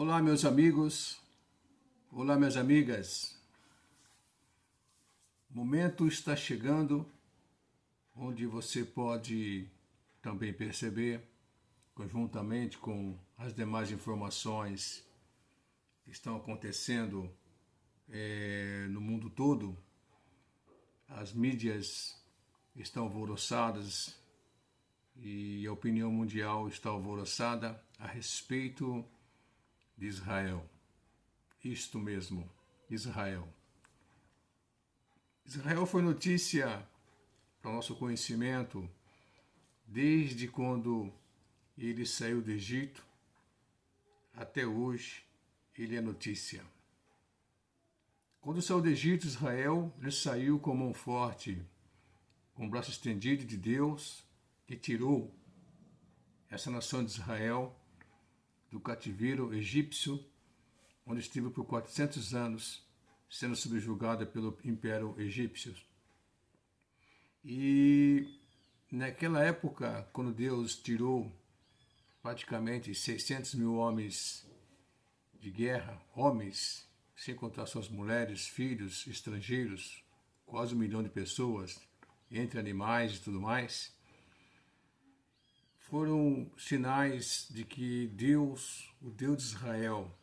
Olá, meus amigos. Olá, minhas amigas. O momento está chegando onde você pode também perceber, conjuntamente com as demais informações que estão acontecendo no mundo todo, as mídias estão alvoroçadas e a opinião mundial está alvoroçada a respeito de Israel. Isto mesmo, Israel. Israel foi notícia para o nosso conhecimento desde quando ele saiu do Egito até hoje. Ele é notícia. Quando saiu do Egito, Israel, ele saiu com mão forte, com o braço estendido de Deus, que tirou essa nação de Israel do cativeiro egípcio, onde esteve por 400 anos, sendo subjugada pelo Império Egípcio. E naquela época, quando Deus tirou praticamente 600 mil homens de guerra, homens, sem contar suas mulheres, filhos, estrangeiros, quase 1 milhão de pessoas, entre animais e tudo mais, foram sinais de que Deus, o Deus de Israel,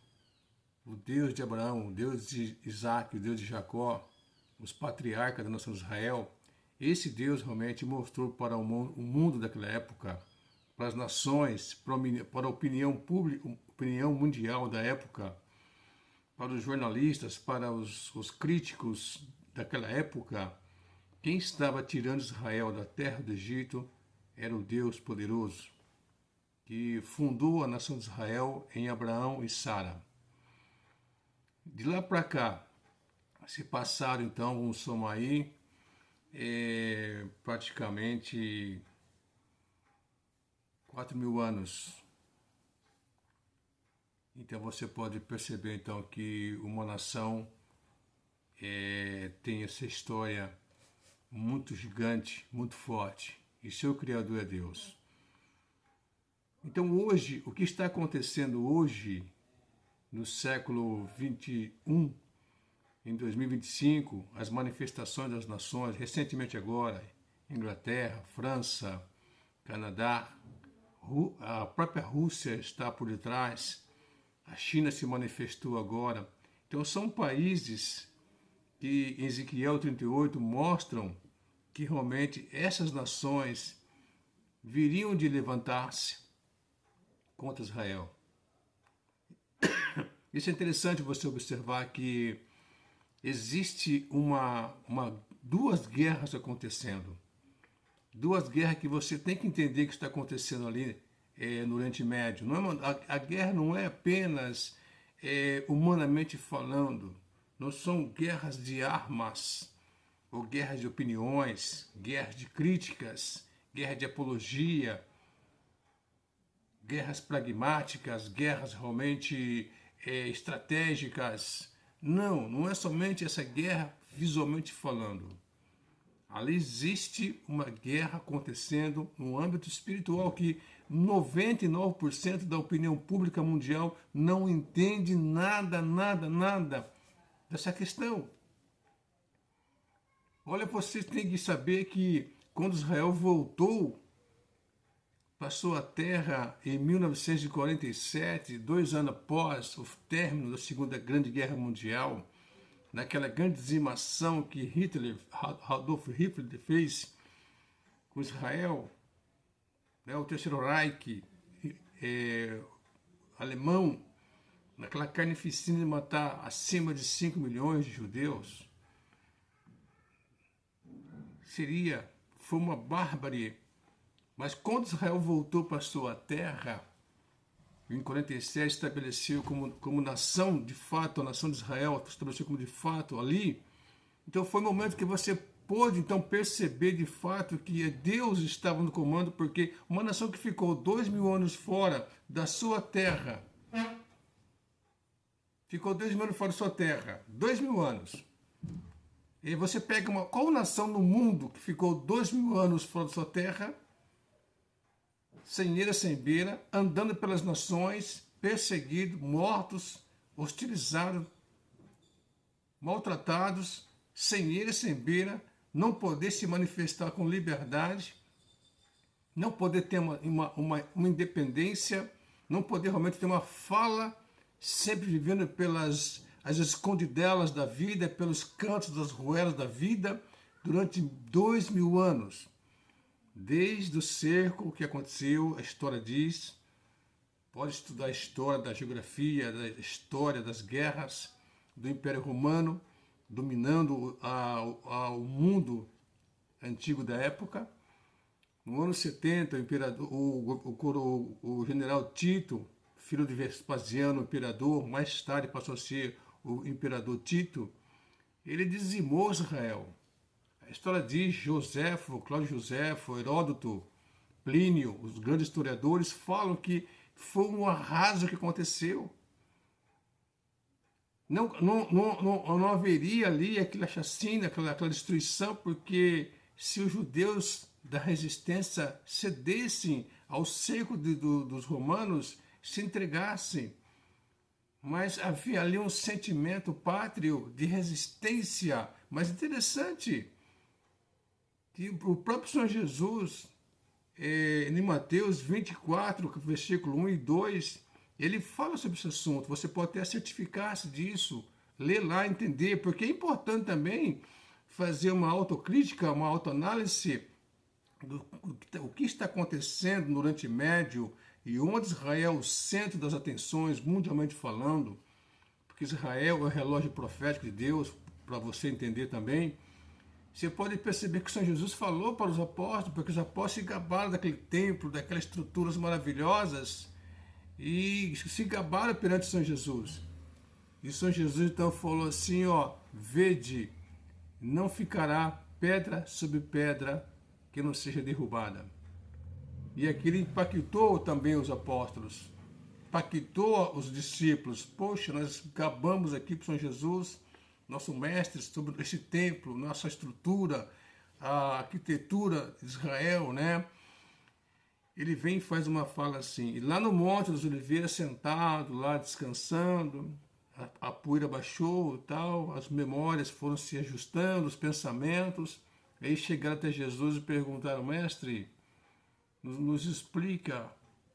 o Deus de Abraão, o Deus de Isaac, o Deus de Jacó, os patriarcas da nação de Israel, esse Deus realmente mostrou para o mundo daquela época, para as nações, para a opinião pública, opinião mundial da época, para os jornalistas, para os críticos daquela época, quem estava tirando Israel da terra do Egito era o Deus poderoso, que fundou a nação de Israel em Abraão e Sara. De lá para cá, se passaram então, vamos somar aí, praticamente 4.000 anos. Então você pode perceber então que uma nação tem essa história muito gigante, muito forte, e seu Criador é Deus. Então hoje, o que está acontecendo hoje, no século 21, em 2025, as manifestações das nações, recentemente agora, Inglaterra, França, Canadá, a própria Rússia está por detrás, a China se manifestou agora. Então são países que em Ezequiel 38 mostram que realmente essas nações viriam de levantar-se contra Israel. Isso é interessante você observar que existe duas guerras acontecendo. Duas guerras que você tem que entender que está acontecendo ali no Oriente Médio. A guerra não é apenas humanamente falando. Não são guerras de armas, ou guerras de opiniões, guerras de críticas, guerra de apologia, guerras pragmáticas, guerras realmente estratégicas. Não é somente essa guerra visualmente falando. Ali existe uma guerra acontecendo no âmbito espiritual que 99% da opinião pública mundial não entende nada dessa questão. Olha, você tem que saber que quando Israel voltou para sua terra em 1947, 2 anos após o término da Segunda Grande Guerra Mundial, naquela grande dizimação que Adolf Hitler fez com Israel, o Terceiro Reich alemão, naquela carnificina de matar acima de 5 milhões de judeus, foi uma bárbare. Mas quando Israel voltou para sua terra, em 47 estabeleceu como nação de fato, a nação de Israel estabeleceu como de fato ali. Então foi o momento que você pôde então perceber de fato que Deus estava no comando, porque uma nação que ficou 2.000 anos fora da sua terra, ficou 2.000 anos fora da sua terra, 2.000 anos. E você pega qual nação no mundo que ficou 2.000 anos fora da sua terra, sem eira, sem beira, andando pelas nações, perseguidos, mortos, hostilizados, maltratados, sem eira, sem beira, não poder se manifestar com liberdade, não poder ter uma independência, não poder realmente ter uma fala, sempre vivendo pelas as escondidelas da vida, pelos cantos das ruelas da vida, durante 2000 anos. Desde o cerco que aconteceu, a história diz, pode estudar a história da geografia, da história das guerras do Império Romano, dominando o mundo antigo da época. No ano 70, o general Tito, filho de Vespasiano, imperador, mais tarde passou a ser o imperador Tito, ele dizimou Israel. A história diz, Joséfo, Cláudio Joséfo, Heródoto, Plínio, os grandes historiadores falam que foi um arraso que aconteceu. Não haveria ali aquela chacina, aquela destruição, porque se os judeus da resistência cedessem ao cerco dos romanos, se entregassem. Mas havia ali um sentimento pátrio de resistência. Mas interessante que o próprio Senhor Jesus, em Mateus 24, versículo 1 e 2, ele fala sobre esse assunto. Você pode até certificar-se disso, ler lá, entender, porque é importante também fazer uma autocrítica, uma autoanálise do que está acontecendo no Oriente Médio e onde Israel é o centro das atenções, mundialmente falando, porque Israel é o relógio profético de Deus, para você entender também. Você pode perceber que o Senhor Jesus falou para os apóstolos, porque os apóstolos se gabaram daquele templo, daquelas estruturas maravilhosas, e se gabaram perante o Senhor Jesus. E o Senhor Jesus então falou assim, vede, não ficará pedra sobre pedra que não seja derrubada. E aquilo impactou também os apóstolos, impactou os discípulos. Poxa, nós gabamos aqui para o Senhor Jesus, nosso mestre, sobre esse templo, nossa estrutura, a arquitetura de Israel, né? Ele vem e faz uma fala assim, e lá no Monte das Oliveiras, sentado, lá descansando, a poeira baixou e tal, as memórias foram se ajustando, os pensamentos, aí chegaram até Jesus e perguntaram, mestre, nos explica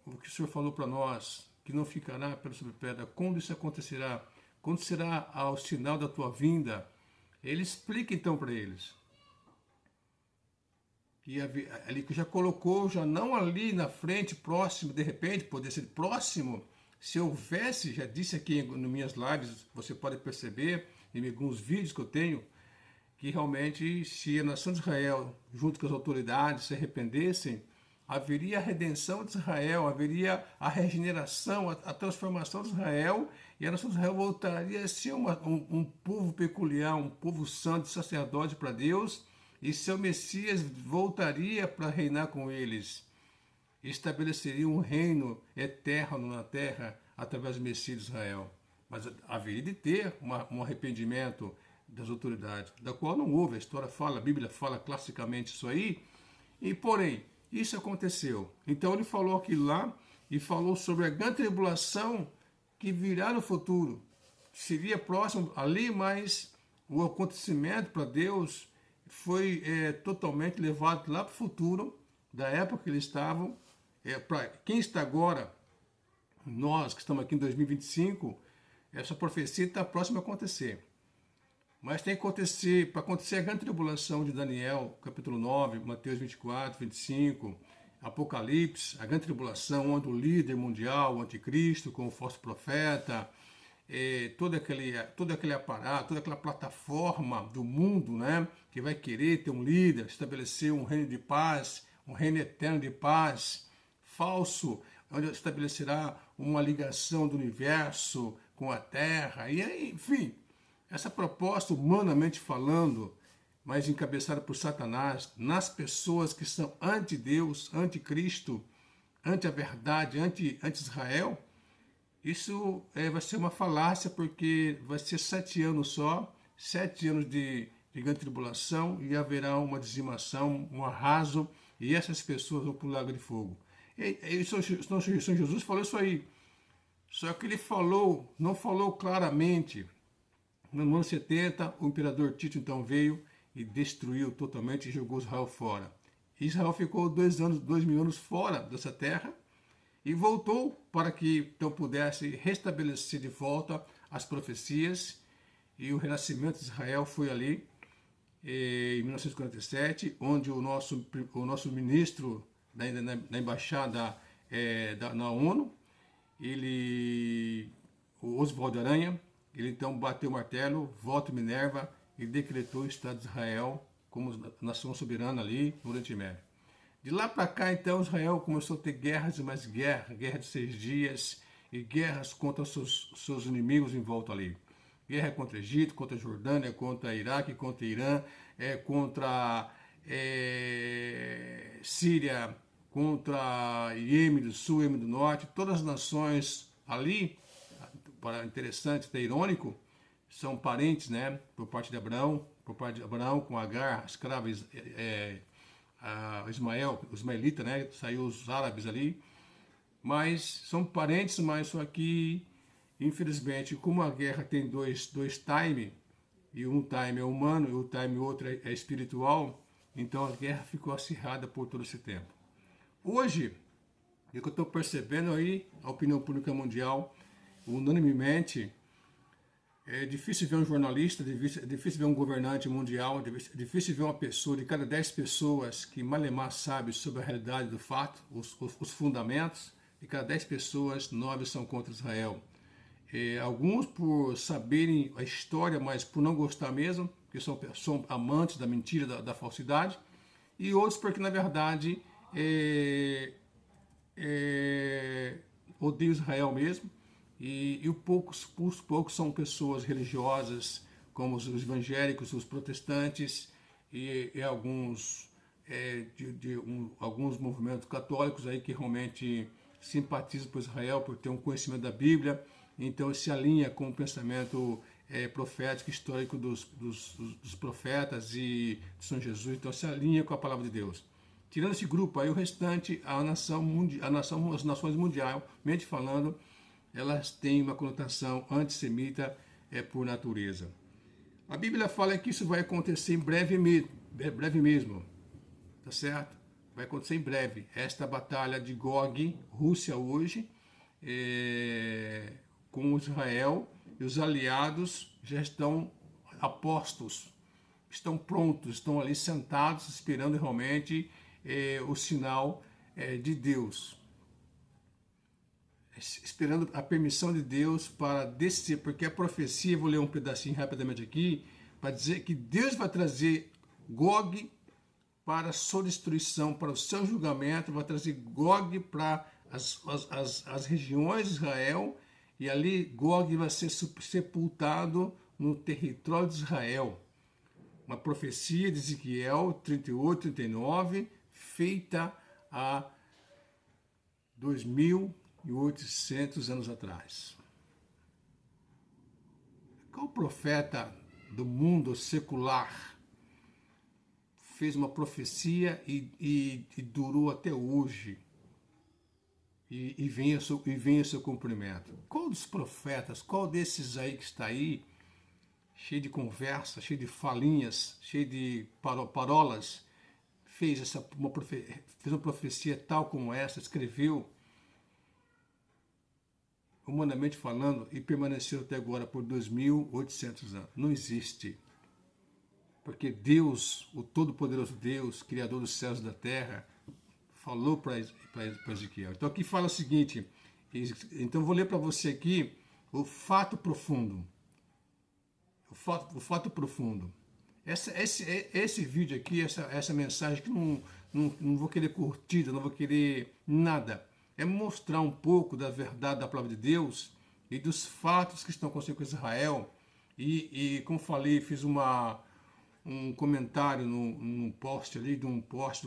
o que o Senhor falou para nós, que não ficará pedra sobre pedra, quando isso acontecerá, quando será o sinal da tua vinda? Ele explica então para eles. E ali que já colocou, já não ali na frente, próximo, de repente, poder ser próximo, se houvesse, já disse aqui nas minhas lives, você pode perceber, em alguns vídeos que eu tenho, que realmente, se a nação de Israel, junto com as autoridades, se arrependessem, haveria a redenção de Israel, haveria a regeneração, a transformação de Israel, e a nação de Israel voltaria a ser um povo peculiar, um povo santo, sacerdote para Deus, e seu Messias voltaria para reinar com eles. Estabeleceria um reino eterno na terra através do Messias de Israel. Mas haveria de ter um arrependimento das autoridades, da qual não houve. A história fala, a Bíblia fala classicamente isso aí. E, porém, isso aconteceu. Então ele falou aquilo lá e falou sobre a grande tribulação que virá no futuro. Seria próximo ali, mas o acontecimento para Deus foi totalmente levado lá para o futuro, da época que eles estavam. Para quem está agora, nós que estamos aqui em 2025, essa profecia está próxima a acontecer. Mas tem que acontecer, para acontecer a grande tribulação de Daniel, capítulo 9, Mateus 24, 25, Apocalipse, a grande tribulação, onde o líder mundial, o anticristo, com o falso profeta, todo aquele aparato, toda aquela plataforma do mundo, né, que vai querer ter um líder, estabelecer um reino de paz, um reino eterno de paz, falso, onde estabelecerá uma ligação do universo com a Terra, e aí, enfim, essa proposta, humanamente falando, mas encabeçada por Satanás, nas pessoas que são anti-Deus, anti-Cristo, anti a verdade, anti-Israel, isso vai ser uma falácia, porque vai ser 7 anos só, 7 anos de grande tribulação, e haverá uma dizimação, um arraso, e essas pessoas vão para o lago de fogo. E o Senhor Jesus falou isso aí. Só que ele não falou claramente. No ano 70, o imperador Tito então veio e destruiu totalmente e jogou Israel fora. Israel ficou 2.000 anos fora dessa terra e voltou para que então pudesse restabelecer de volta as profecias, e o renascimento de Israel foi ali em 1947, onde o nosso ministro da embaixada na ONU, o Oswaldo Aranha, ele então bateu o martelo, voto Minerva, e decretou o Estado de Israel como nação soberana ali no Oriente Médio. De lá para cá, então, Israel começou a ter guerras e mais guerra de 6 dias, e guerras contra seus inimigos em volta ali. Guerra contra Egito, contra Jordânia, contra Iraque, contra Irã, contra Síria, contra Iêmen do Sul, Iêmen do Norte, todas as nações ali, para interessante, até irônico, são parentes, né, por parte de Abraão com Agar, escrava Ismael, os ismaelita, né, saiu os árabes ali, mas são parentes, mas só que, infelizmente, como a guerra tem dois time, e um time é humano e o time outro é espiritual, então a guerra ficou acirrada por todo esse tempo. Hoje, o que eu estou percebendo aí, a opinião pública mundial, unanimemente, é difícil ver um jornalista, é difícil ver um governante mundial, é difícil ver uma pessoa de cada 10 pessoas que malemar sabe sobre a realidade do fato, os fundamentos, de cada 10 pessoas, 9 são contra Israel. Alguns por saberem a história, mas por não gostar mesmo, porque são amantes da mentira, da falsidade, e outros porque, na verdade, odeiam Israel mesmo, e os poucos são pessoas religiosas, como os evangélicos, os protestantes, e alguns, alguns movimentos católicos aí que realmente simpatizam por Israel, por ter um conhecimento da Bíblia, então se alinha com o pensamento profético, histórico dos profetas e de São Jesus, então se alinha com a palavra de Deus. Tirando esse grupo aí, o restante, as nações mundialmente falando, elas têm uma conotação antissemita por natureza. A Bíblia fala que isso vai acontecer em breve mesmo, tá certo? Vai acontecer em breve. Esta batalha de Gog, Rússia hoje, com Israel, e os aliados já estão apostos, estão prontos, estão ali sentados, esperando realmente o sinal de Deus, esperando a permissão de Deus para descer, porque a profecia, vou ler um pedacinho rapidamente aqui, para dizer que Deus vai trazer Gog para a sua destruição, para o seu julgamento, vai trazer Gog para as regiões de Israel, e ali Gog vai ser sepultado no território de Israel. Uma profecia de Ezequiel 38, 39, feita há 2.800 anos atrás. Qual profeta do mundo secular fez uma profecia e durou até hoje e vem o seu cumprimento? Qual dos profetas, qual desses aí que está aí, cheio de conversa, cheio de falinhas, cheio de parolas, fez uma profecia tal como essa, escreveu, humanamente falando, e permaneceu até agora por 2.800 anos? Não existe. Porque Deus, o Todo-Poderoso Deus, Criador dos céus e da terra, falou para Ezequiel. Então aqui fala o seguinte, então vou ler para você aqui o fato profundo. O fato profundo. Esse vídeo aqui, essa mensagem que não vou querer curtida, não vou querer nada. É mostrar um pouco da verdade da palavra de Deus e dos fatos que estão acontecendo com Israel. E como falei, fiz um comentário num post ali, de uma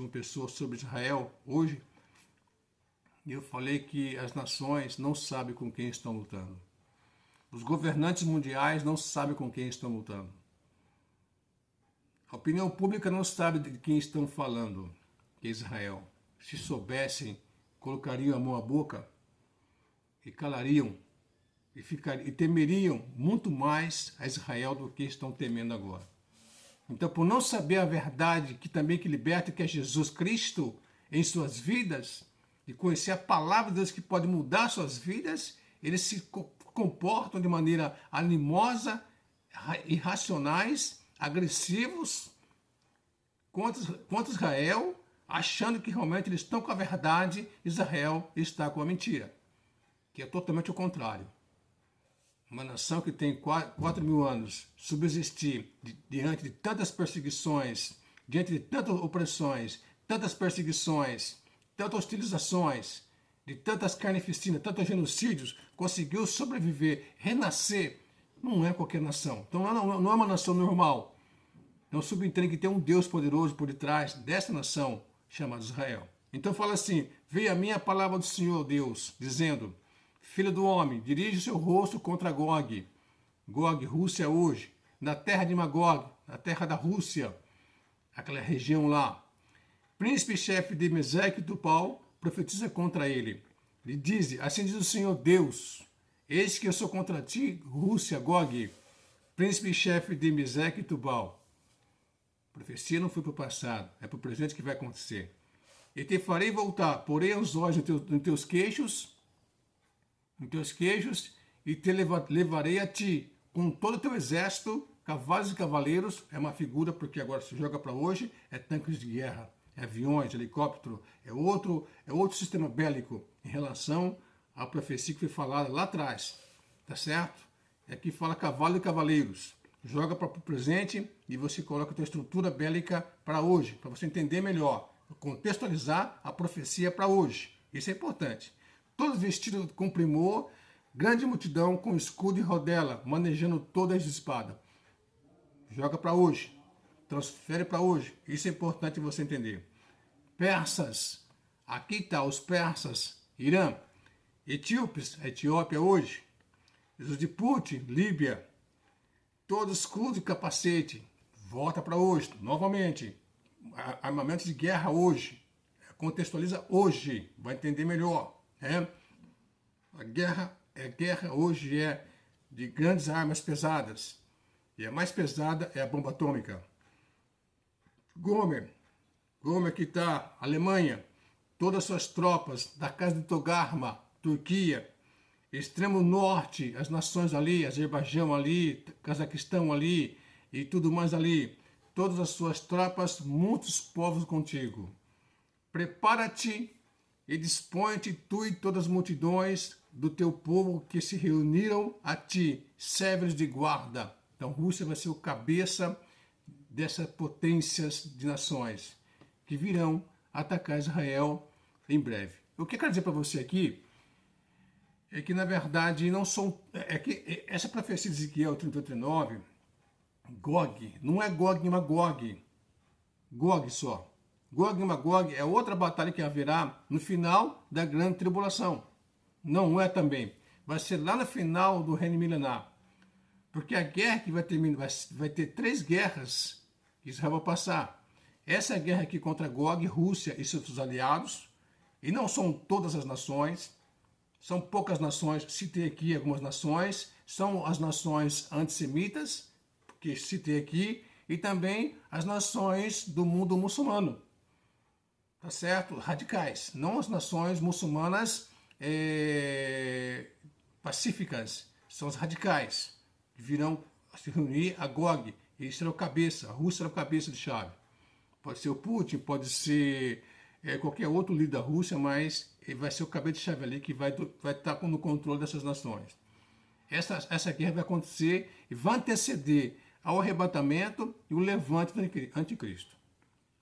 pessoa sobre Israel hoje. E eu falei que as nações não sabem com quem estão lutando. Os governantes mundiais não sabem com quem estão lutando. A opinião pública não sabe de quem estão falando, que é Israel. Se soubessem, colocariam a mão à boca e calariam e temeriam muito mais a Israel do que estão temendo agora. Então, por não saber a verdade que liberta, que é Jesus Cristo em suas vidas, e conhecer a palavra de Deus que pode mudar suas vidas, eles se comportam de maneira animosa, irracionais, agressivos contra Israel, achando que realmente eles estão com a verdade, Israel está com a mentira, que é totalmente o contrário. Uma nação que tem 4.000 anos subsistir diante de tantas perseguições, diante de tantas opressões, tantas perseguições, tantas hostilizações, de tantas carnificinas, tantos genocídios, conseguiu sobreviver, renascer, não é qualquer nação. Então não é uma nação normal. Então subentende que tem um Deus poderoso por detrás dessa nação chamada Israel. Então fala assim: veio a mim a palavra do Senhor Deus, dizendo: Filho do homem, dirige o seu rosto contra Gog. Gog, Rússia hoje, na terra de Magog, na terra da Rússia, aquela região lá. Príncipe-chefe de Meseque e Tupal profetiza contra ele. Lhe diz: assim diz o Senhor Deus: eis que eu sou contra ti, Rússia, Gog, príncipe-chefe de Meseque e Tubal. Profecia não foi para o passado, é para o presente que vai acontecer. E te farei voltar, porei os olhos nos teus queixos, e te levarei a ti com todo o teu exército, cavalos e cavaleiros. É uma figura, porque agora se joga para hoje, é tanques de guerra, é aviões, helicóptero, é outro sistema bélico em relação à profecia que foi falada lá atrás, tá certo? Aqui fala cavalo e cavaleiros. Joga para o presente e você coloca a tua estrutura bélica para hoje, para você entender melhor, contextualizar a profecia para hoje. Isso é importante. Todos vestidos com primor, grande multidão com escudo e rodela, manejando todas as espadas. Joga para hoje, transfere para hoje. Isso é importante você entender. Persas, aqui está os persas, Irã. Etíopes, Etiópia hoje. Os de Put, Líbia. Todos escudo e capacete. Volta para hoje, novamente. Armamento de guerra hoje. Contextualiza hoje, vai entender melhor. A guerra hoje é de grandes armas pesadas. E a mais pesada é a bomba atômica. Gomer que está, Alemanha, todas as suas tropas da casa de Togarma, Turquia, extremo norte, as nações ali, Azerbaijão ali, Cazaquistão ali e tudo mais ali, todas as suas tropas, muitos povos contigo. Prepara-te e dispõe-te tu e todas as multidões do teu povo que se reuniram a ti, servos de guarda. Então, Rússia vai ser o cabeça dessas potências de nações que virão atacar Israel em breve. O que eu quero dizer para você aqui é que, na verdade, não são... essa profecia de Ezequiel 38:9, Gog, não é Gog e Magog. Gog só. Gog e Magog é outra batalha que haverá no final da grande tribulação. Não é também. Vai ser lá no final do reino milenar. Porque a guerra que vai terminar, vai ter 3 guerras que Israel vai passar. Essa guerra aqui contra Gog, Rússia e seus aliados, e não são todas as nações, são poucas nações, citei aqui algumas nações, são as nações antissemitas, que citei aqui, e também as nações do mundo muçulmano, tá certo? Radicais, não as nações muçulmanas pacíficas, são os radicais, que virão se reunir a Gog, ele será o cabeça, a Rússia será o cabeça de chave. Pode ser o Putin, pode ser qualquer outro líder da Rússia, mas ele vai ser o cabeça de chave ali que vai estar no controle dessas nações. Essa guerra vai acontecer e vai anteceder ao arrebatamento e o levante do anticristo.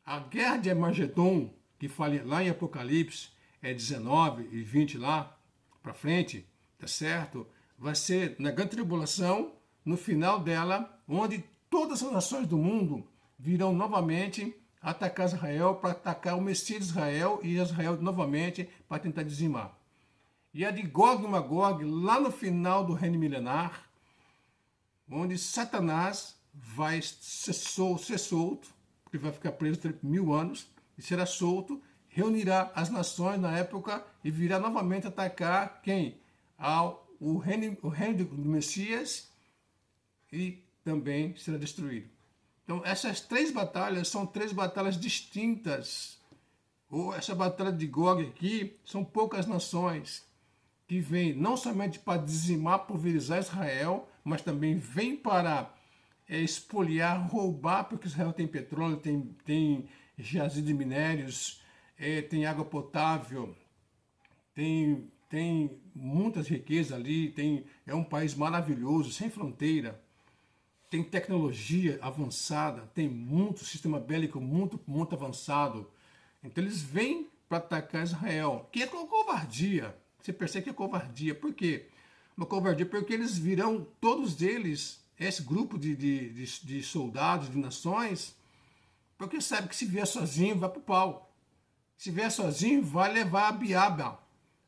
A guerra de Armagedon, que fala lá em Apocalipse, 19 e 20 lá para frente, tá certo? Vai ser na grande tribulação, no final dela, onde todas as nações do mundo virão novamente atacar Israel, para atacar o Messias de Israel e Israel novamente para tentar dizimar. E a de Gog e Magog, lá no final do reino milenar, onde Satanás vai ser solto, porque vai ficar preso 1000 anos, e será solto, reunirá as nações na época e virá novamente atacar quem? o reino do Messias e também será destruído. Então, essas três batalhas são três batalhas distintas. Ou essa batalha de Gog aqui são poucas nações que vêm não somente para dizimar, pulverizar Israel, mas também vêm para espoliar, roubar, porque Israel tem petróleo, tem jazido de minérios, tem água potável, tem muitas riquezas ali, é um país maravilhoso, sem fronteira, tem tecnologia avançada, tem muito sistema bélico muito avançado. Então eles vêm para atacar Israel, que é covardia. Você percebe que é covardia. Por quê? Uma covardia porque eles virão, todos eles, esse grupo de soldados, de nações, porque sabe que se vier sozinho, vai para o pau. Se vier sozinho, vai levar a biaba,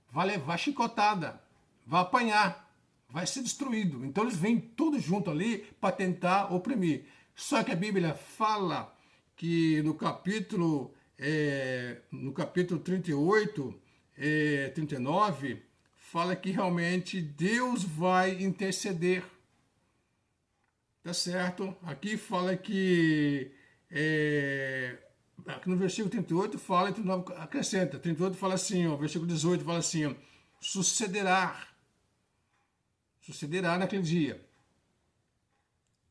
vai levar chicotada, vai apanhar, vai ser destruído. Então eles vêm todos juntos ali para tentar oprimir. Só que a Bíblia fala que no capítulo 38, 39, fala que realmente Deus vai interceder. Tá certo? Aqui fala que aqui no versículo 38 fala, 39 acrescenta, 38 fala assim, ó, versículo 18 fala assim, ó, sucederá naquele dia.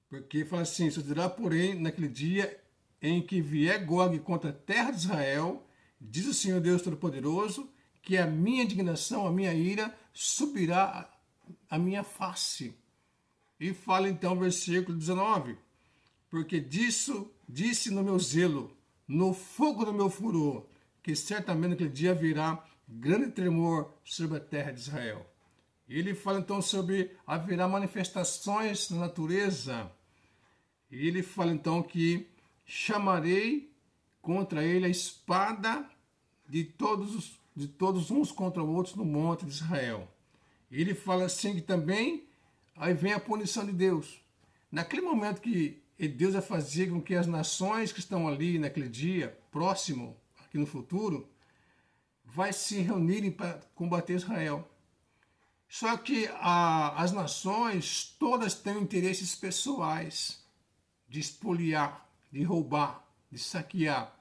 Porque fala assim, sucederá, porém, naquele dia em que vier Gog contra a terra de Israel, diz o Senhor Deus Todo-Poderoso, que a minha indignação, a minha ira, subirá à minha face. E fala então, versículo 19, porque disse no meu zelo, no fogo do meu furor, que certamente naquele dia virá grande tremor sobre a terra de Israel. E ele fala então sobre haverá manifestações na natureza. E ele fala então que chamarei contra ele a espada de todos uns contra outros no monte de Israel. E ele fala assim que também aí vem a punição de Deus. Naquele momento que Deus vai fazer com que as nações que estão ali naquele dia, próximo, aqui no futuro, vai se reunirem para combater Israel. Só que as nações todas têm interesses pessoais de espoliar, de roubar, de saquear.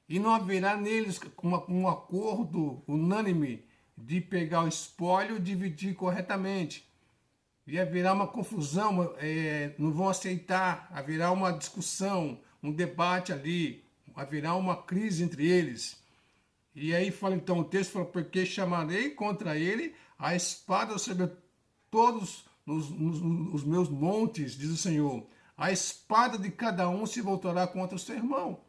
E não haverá neles um acordo unânime de pegar o espólio e dividir corretamente. E haverá uma confusão, não vão aceitar, haverá uma discussão, um debate ali, haverá uma crise entre eles. E aí fala então, o texto fala, porque chamarei contra ele a espada sobre todos os meus montes, diz o Senhor. A espada de cada um se voltará contra o seu irmão.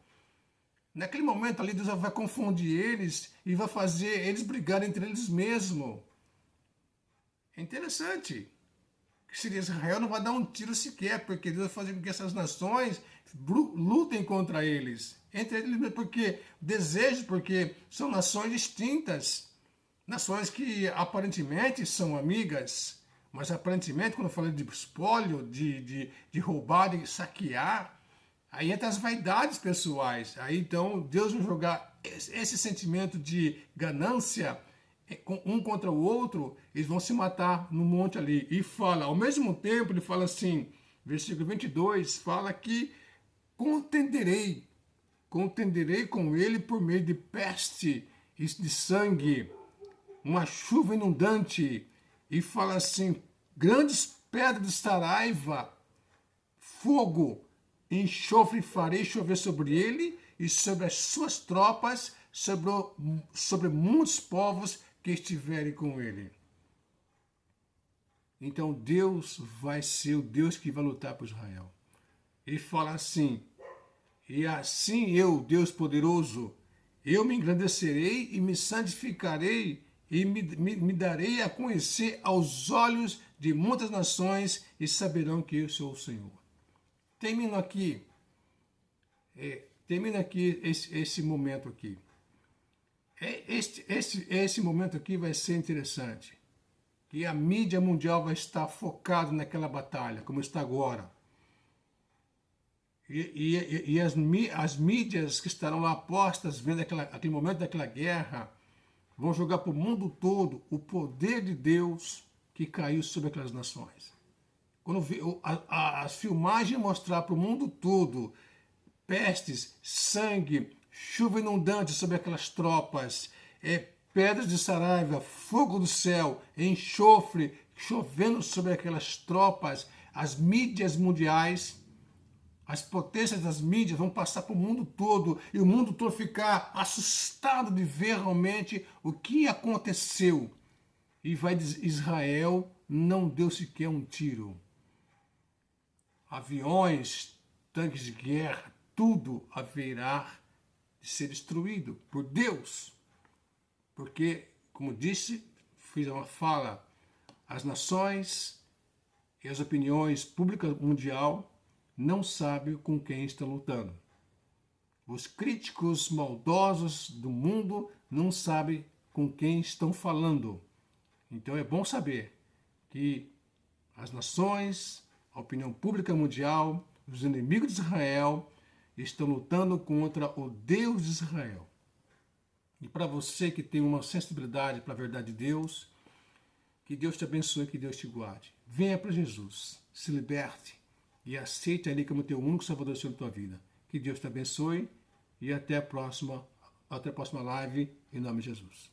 Naquele momento ali, Deus vai confundir eles e vai fazer eles brigarem entre eles mesmos. É interessante. Se Israel não vai dar um tiro sequer, porque Deus vai fazer com que essas nações lutem contra eles. Entre eles, porque desejos, porque são nações distintas. Nações que aparentemente são amigas, mas aparentemente, quando eu falei de espólio, de roubar, de saquear, aí entra as vaidades pessoais. Aí então Deus vai jogar esse sentimento de ganância um contra o outro, eles vão se matar no monte ali. E fala, ao mesmo tempo, ele fala assim, versículo 22, fala que contenderei com ele por meio de peste e de sangue, uma chuva inundante, e fala assim, grandes pedras de saraiva, fogo, enxofre farei chover sobre ele e sobre as suas tropas, sobre muitos povos que estiverem com ele. Então Deus vai ser o Deus que vai lutar por Israel. Ele fala assim, e assim eu, Deus poderoso, eu me engrandecerei e me santificarei e me darei a conhecer aos olhos de muitas nações e saberão que eu sou o Senhor. Termino aqui esse momento aqui. Esse momento aqui vai ser interessante. Que a mídia mundial vai estar focada naquela batalha, como está agora. E as mídias que estarão lá postas, vendo aquele momento daquela guerra, vão jogar para o mundo todo o poder de Deus, que caiu sobre aquelas nações. Quando as filmagens mostrar para o mundo todo pestes, sangue, chuva inundante sobre aquelas tropas, pedras de saraiva, fogo do céu, enxofre chovendo sobre aquelas tropas, as mídias mundiais, as potências das mídias vão passar para o mundo todo e o mundo todo ficar assustado de ver realmente o que aconteceu. E vai dizer, Israel não deu sequer um tiro. Aviões, tanques de guerra, tudo haverá de ser destruído por Deus. Porque, como disse, fiz uma fala, as nações e as opiniões públicas mundial não sabem com quem estão lutando. Os críticos maldosos do mundo não sabem com quem estão falando. Então é bom saber que as nações, a opinião pública mundial, os inimigos de Israel estão lutando contra o Deus de Israel. E para você que tem uma sensibilidade para a verdade de Deus, que Deus te abençoe, que Deus te guarde. Venha para Jesus, se liberte e aceite ali como teu único Salvador sobre a tua vida. Que Deus te abençoe e até a próxima live, em nome de Jesus.